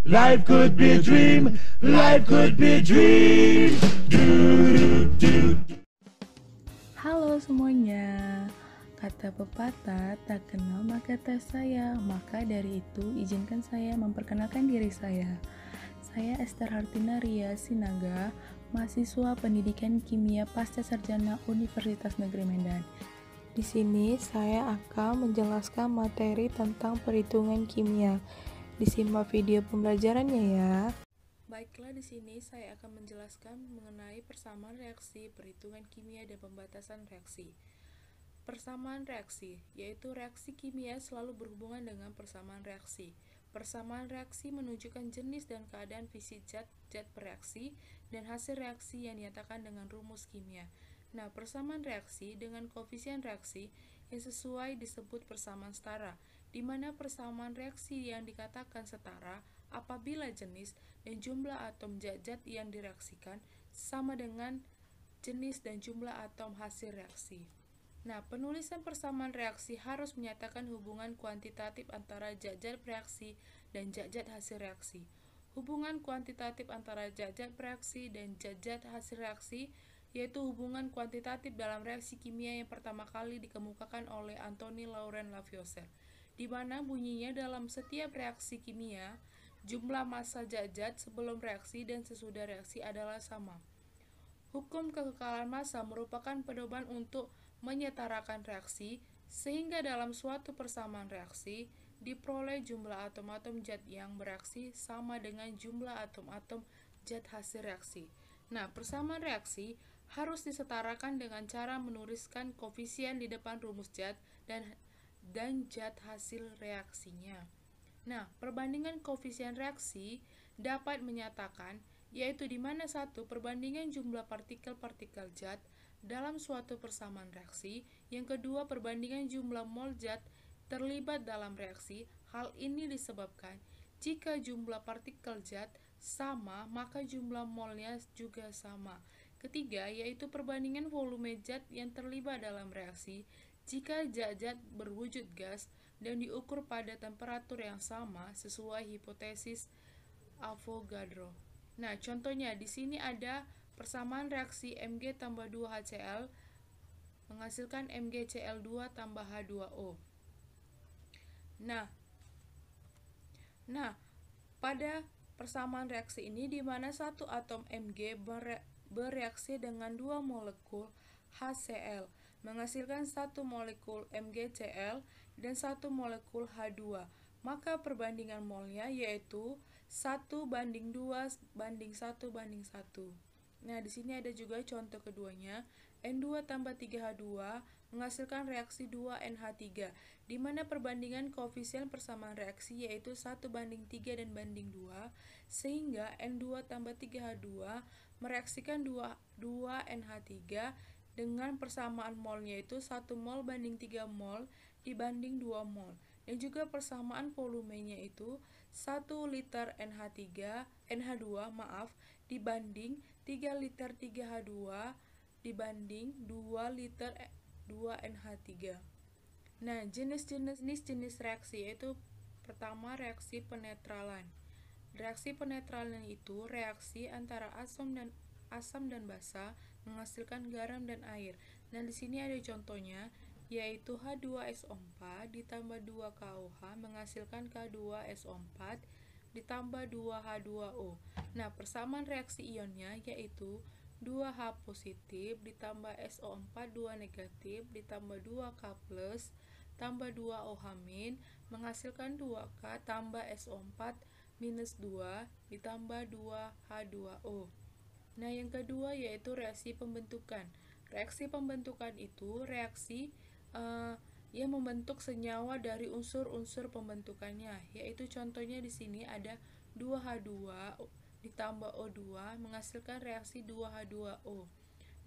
Life could be a dream, life could be a dream. Halo semuanya, kata pepatah tak kenal maka tak sayang. Maka dari itu izinkan saya memperkenalkan diri saya. Saya Esther Hartina Ria Sinaga, mahasiswa Pendidikan Kimia Pasca Sarjana Universitas Negeri Medan. Di sini saya akan menjelaskan materi tentang perhitungan kimia. Disimak video pembelajarannya ya. Baiklah, di sini saya akan menjelaskan mengenai persamaan reaksi, perhitungan kimia, dan pembatasan reaksi. Persamaan reaksi, yaitu reaksi kimia selalu berhubungan dengan persamaan reaksi. Persamaan reaksi menunjukkan jenis dan keadaan fisik zat bereaksi dan hasil reaksi yang dinyatakan dengan rumus kimia. Nah, persamaan reaksi dengan koefisien reaksi yang sesuai disebut persamaan setara, di mana persamaan reaksi yang dikatakan setara apabila jenis dan jumlah atom zat yang direaksikan sama dengan jenis dan jumlah atom hasil reaksi. Nah, penulisan persamaan reaksi harus menyatakan hubungan kuantitatif antara zat-zat bereaksi dan zat-zat hasil reaksi. Hubungan kuantitatif antara zat-zat bereaksi dan zat-zat hasil reaksi yaitu hubungan kuantitatif dalam reaksi kimia yang pertama kali dikemukakan oleh Anthony Laurent Lavoisier, di mana bunyinya dalam setiap reaksi kimia, jumlah massa zat-zat sebelum reaksi dan sesudah reaksi adalah sama. Hukum kekekalan massa merupakan pedoman untuk menyetarakan reaksi, sehingga dalam suatu persamaan reaksi, diperoleh jumlah atom-atom zat yang bereaksi sama dengan jumlah atom-atom zat hasil reaksi. Nah, persamaan reaksi harus disetarakan dengan cara menuliskan koefisien di depan rumus zat dan zat hasil reaksinya. Nah, perbandingan koefisien reaksi dapat menyatakan yaitu di mana satu perbandingan jumlah partikel-partikel zat dalam suatu persamaan reaksi, yang kedua perbandingan jumlah mol zat terlibat dalam reaksi. Hal ini disebabkan jika jumlah partikel zat sama, maka jumlah molnya juga sama. Ketiga, yaitu perbandingan volume zat yang terlibat dalam reaksi. Jika zat-zat berwujud gas dan diukur pada temperatur yang sama sesuai hipotesis Avogadro. Nah, contohnya di sini ada persamaan reaksi Mg tambah 2HCl menghasilkan MgCl2 tambah H2O. Nah, pada persamaan reaksi ini di mana satu atom Mg bereaksi dengan dua molekul HCl menghasilkan satu molekul MgCl dan satu molekul H2, maka perbandingan molnya yaitu 1:2 banding 1:1. Nah, di sini ada juga contoh keduanya, N2 tambah 3H2 menghasilkan reaksi 2NH3, di mana perbandingan koefisien persamaan reaksi yaitu 1:3 dan banding 2, sehingga N2 tambah 3H2 mereaksikan 2NH3 dengan persamaan molnya yaitu 1 mol banding 3 mol dibanding 2 mol. Dan juga persamaan volumenya itu 1 liter NH2 dibanding 3 liter 3H2 dibanding 2 liter 2NH3. Nah, jenis reaksi yaitu pertama reaksi penetralan. Reaksi penetralan itu reaksi antara asam dan basa menghasilkan garam dan air. Nah, di sini ada contohnya yaitu H2SO4 ditambah 2KOH menghasilkan K2SO4 ditambah 2H2O. Nah, persamaan reaksi ionnya yaitu 2H positif ditambah SO4 2 negatif ditambah 2K plus tambah 2OH- menghasilkan 2K tambah SO4 minus 2 ditambah 2H2O. Nah, yang kedua yaitu reaksi pembentukan. Reaksi pembentukan itu reaksi yang membentuk senyawa dari unsur-unsur pembentukannya, yaitu contohnya di sini ada 2H2 ditambah O2 menghasilkan reaksi 2H2O.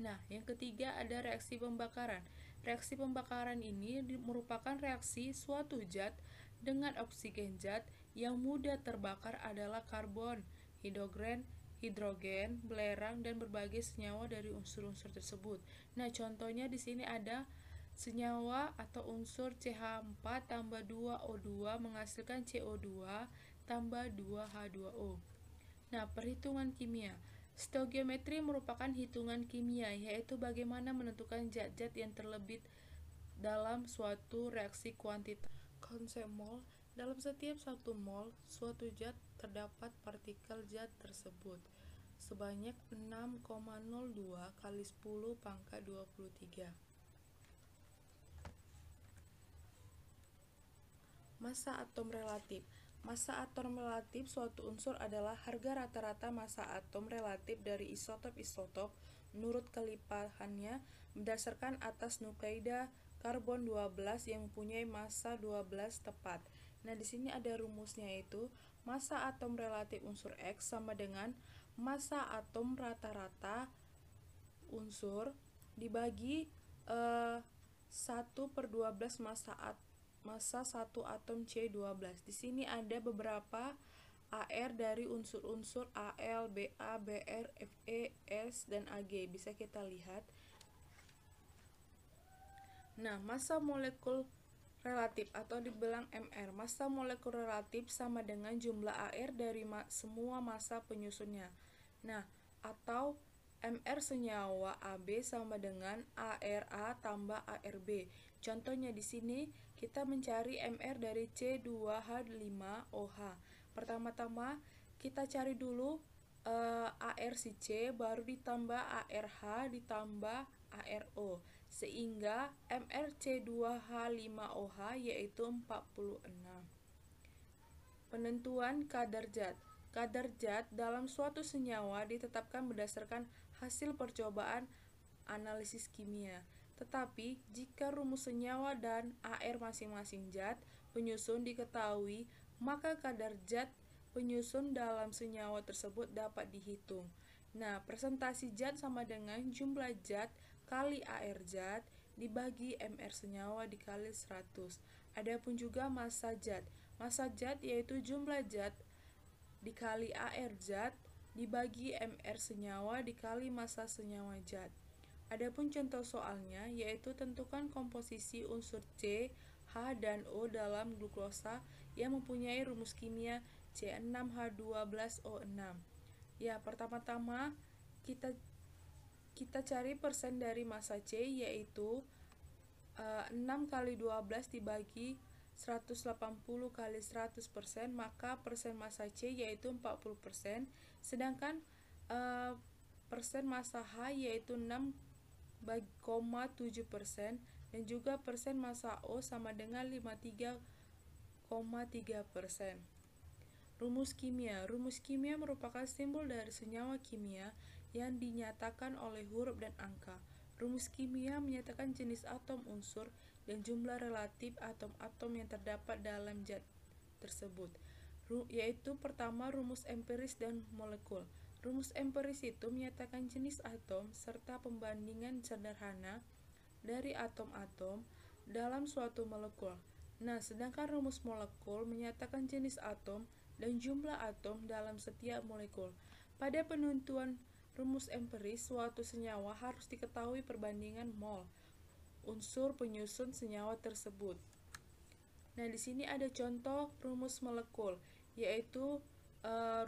Nah, yang ketiga ada reaksi pembakaran. Reaksi pembakaran ini merupakan reaksi suatu zat dengan oksigen. Zat yang mudah terbakar adalah karbon, hidrogen, belerang, dan berbagai senyawa dari unsur-unsur tersebut. Nah, contohnya di sini ada senyawa atau unsur CH4 tambah 2O2 menghasilkan CO2 tambah 2H2O. Nah, perhitungan kimia. Stoichiometri merupakan hitungan kimia, yaitu bagaimana menentukan zat-zat yang terlebih dalam suatu reaksi kuantitatif. Konsep mol, dalam setiap 1 mol suatu zat terdapat partikel zat tersebut sebanyak 6,02 kali 10 pangkat 23. Massa atom relatif. Massa atom relatif suatu unsur adalah harga rata-rata massa atom relatif dari isotop-isotop menurut kelipahannya berdasarkan atas nukleida karbon 12 yang mempunyai massa 12 tepat. Nah, di sini ada rumusnya, yaitu massa atom relatif unsur X sama dengan massa atom rata-rata unsur dibagi 1/12 massa 1 atom C12. Di sini ada beberapa AR dari unsur-unsur Al, Ba, Br, Fe, S, dan Ag. Bisa kita lihat. Nah, massa molekul relatif atau dibilang MR. Massa molekul relatif sama dengan jumlah AR dari semua massa penyusunnya. Nah, atau MR senyawa AB sama dengan ARA tambah ARB. Contohnya di sini kita mencari MR dari C2H5OH. Pertama-tama kita cari dulu AR si C, baru ditambah ARH ditambah ARO, sehingga MR C2H5OH yaitu 46. Penentuan kadar zat. Kadar zat dalam suatu senyawa ditetapkan berdasarkan hasil percobaan analisis kimia. Tetapi, jika rumus senyawa dan AR masing-masing zat penyusun diketahui, maka kadar zat penyusun dalam senyawa tersebut dapat dihitung. Nah, presentasi zat sama dengan jumlah zat kali AR zat dibagi MR senyawa dikali 100. Adapun juga massa zat. Massa zat yaitu jumlah zat dikali AR zat dibagi MR senyawa dikali massa senyawa zat. Adapun contoh soalnya yaitu tentukan komposisi unsur C, H, dan O dalam glukosa yang mempunyai rumus kimia C6H12O6. Ya, pertama-tama kita cari persen dari massa C, yaitu 6 kali 12 dibagi 180 kali 100%, maka persen massa C yaitu 40%, sedangkan persen massa H yaitu 6,7%, dan juga persen massa O sama dengan 53,3%. Rumus kimia. Rumus kimia merupakan simbol dari senyawa kimia yang dinyatakan oleh huruf dan angka. Rumus kimia menyatakan jenis atom unsur dan jumlah relatif atom-atom yang terdapat dalam zat tersebut, yaitu pertama rumus empiris dan molekul. Rumus empiris itu menyatakan jenis atom serta pembandingan sederhana dari atom-atom dalam suatu molekul. Nah, sedangkan rumus molekul menyatakan jenis atom dan jumlah atom dalam setiap molekul. Pada penentuan rumus empiris, suatu senyawa harus diketahui perbandingan mol unsur penyusun senyawa tersebut. Nah, di sini ada contoh rumus molekul, yaitu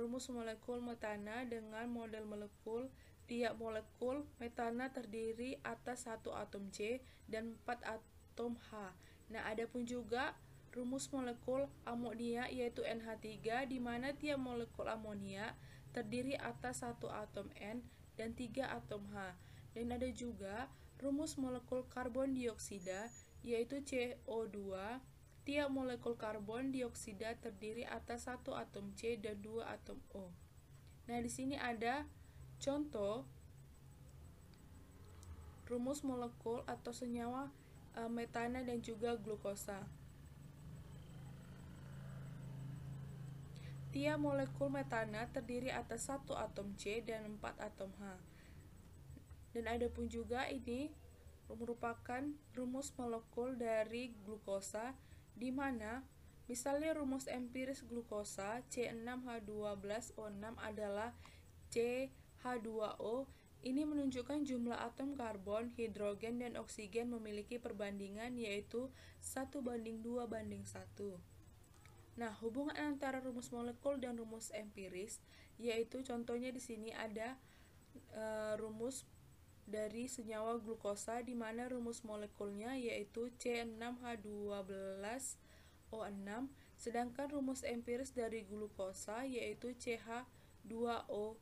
rumus molekul metana dengan model molekul. Tiap molekul metana terdiri atas 1 atom C dan 4 atom H. Nah, ada pun juga rumus molekul amonia yaitu NH3, di mana tiap molekul amonia terdiri atas 1 atom N dan 3 atom H. Dan ada juga rumus molekul karbon dioksida yaitu CO2. Tiap molekul karbon dioksida terdiri atas 1 atom C dan 2 atom O. Nah, di sini ada contoh rumus molekul atau senyawa metana dan juga glukosa. Tiap molekul metana terdiri atas 1 atom C dan 4 atom H. Dan ada pun juga ini merupakan rumus molekul dari glukosa, di mana misalnya rumus empiris glukosa C6H12O6 adalah CH2O. Ini menunjukkan jumlah atom karbon, hidrogen, dan oksigen memiliki perbandingan yaitu 1:2:1. Nah, hubungan antara rumus molekul dan rumus empiris, yaitu contohnya di sini ada rumus dari senyawa glukosa, di mana rumus molekulnya yaitu C6H12O6, sedangkan rumus empiris dari glukosa yaitu CH2O.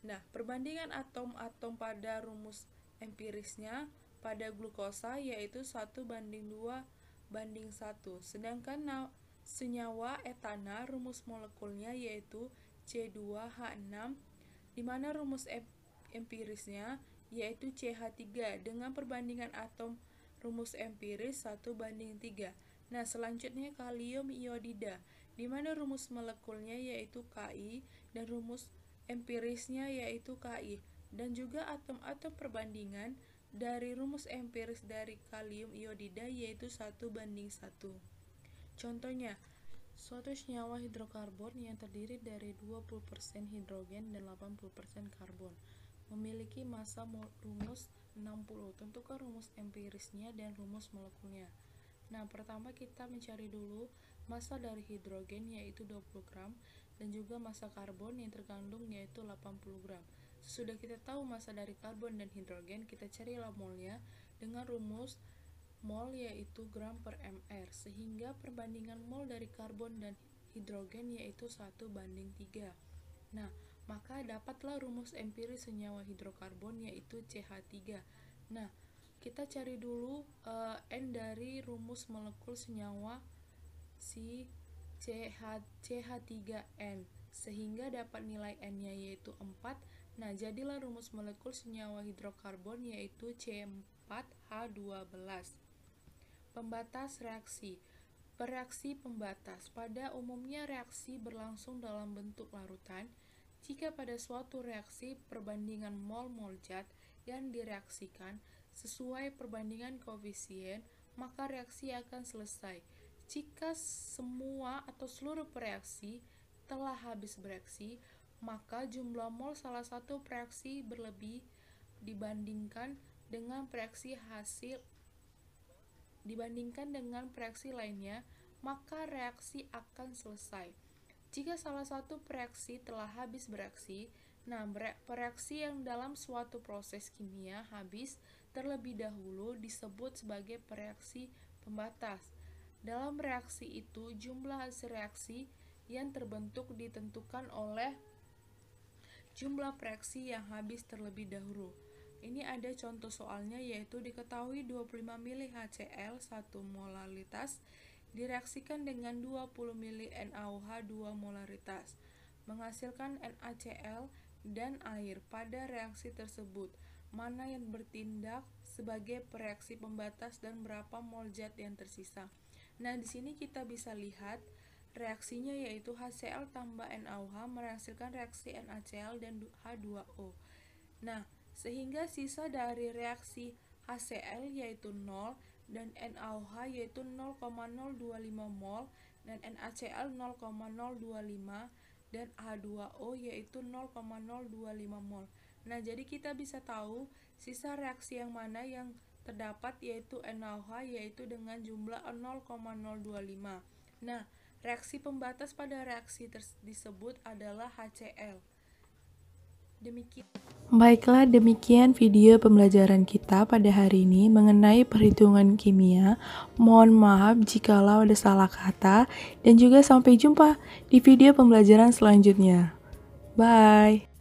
Nah, perbandingan atom-atom pada rumus empirisnya pada glukosa yaitu 1:2:1, sedangkan senyawa etana rumus molekulnya yaitu C2H6, di mana rumus empirisnya yaitu CH3 dengan perbandingan atom rumus empiris 1:3. Nah, selanjutnya kalium iodida, di mana rumus molekulnya yaitu Ki dan rumus empirisnya yaitu Ki, dan juga atom-atom perbandingan dari rumus empiris dari kalium iodida yaitu 1:1. Contohnya, suatu senyawa hidrokarbon yang terdiri dari 20% hidrogen dan 80% karbon memiliki massa rumus 60. Tentukan rumus empirisnya dan rumus molekulnya. Nah, pertama kita mencari dulu massa dari hidrogen yaitu 20 gram dan juga massa karbon yang terkandung yaitu 80 gram. Sesudah kita tahu massa dari karbon dan hidrogen, kita carilah molnya dengan rumus mol yaitu gram per mr, sehingga perbandingan mol dari karbon dan hidrogen yaitu 1:3. Nah, maka dapatlah rumus empiris senyawa hidrokarbon yaitu CH3. Nah, kita cari dulu N dari rumus molekul senyawa si CH3N, sehingga dapat nilai N-nya yaitu 4. Nah, jadilah rumus molekul senyawa hidrokarbon yaitu C4H12. Pembatas reaksi. Bereaksi pembatas. Pada umumnya reaksi berlangsung dalam bentuk larutan. Jika pada suatu reaksi perbandingan mol-mol zat yang direaksikan sesuai perbandingan koefisien, maka reaksi akan selesai. Jika semua atau seluruh pereaksi telah habis bereaksi, maka jumlah mol salah satu reaksi berlebih dibandingkan dengan reaksi lainnya, maka reaksi akan selesai. Jika salah satu reaksi telah habis bereaksi, nah reaksi yang dalam suatu proses kimia habis terlebih dahulu disebut sebagai reaksi pembatas. Dalam reaksi itu, jumlah hasil reaksi yang terbentuk ditentukan oleh jumlah reaksi yang habis terlebih dahulu. Ini ada contoh soalnya, yaitu diketahui 25 ml HCl 1 molaritas direaksikan dengan 20 ml NaOH 2 molaritas, menghasilkan NaCl dan air. Pada reaksi tersebut, mana yang bertindak sebagai reaksi pembatas dan berapa mol zat yang tersisa. Nah, di sini kita bisa lihat reaksinya yaitu HCl tambah NaOH menghasilkan reaksi NaCl dan H2O. Nah, sehingga sisa dari reaksi HCl yaitu 0 dan NaOH yaitu 0,025 mol dan NaCl 0,025 dan H2O yaitu 0,025 mol. Nah, jadi kita bisa tahu sisa reaksi yang mana yang terdapat yaitu NaOH yaitu dengan jumlah 0,025. Nah, reaksi pembatas pada reaksi disebut adalah HCl. Baiklah, demikian video pembelajaran kita pada hari ini mengenai perhitungan kimia. Mohon maaf jikalau ada salah kata, dan juga sampai jumpa di video pembelajaran selanjutnya. Bye.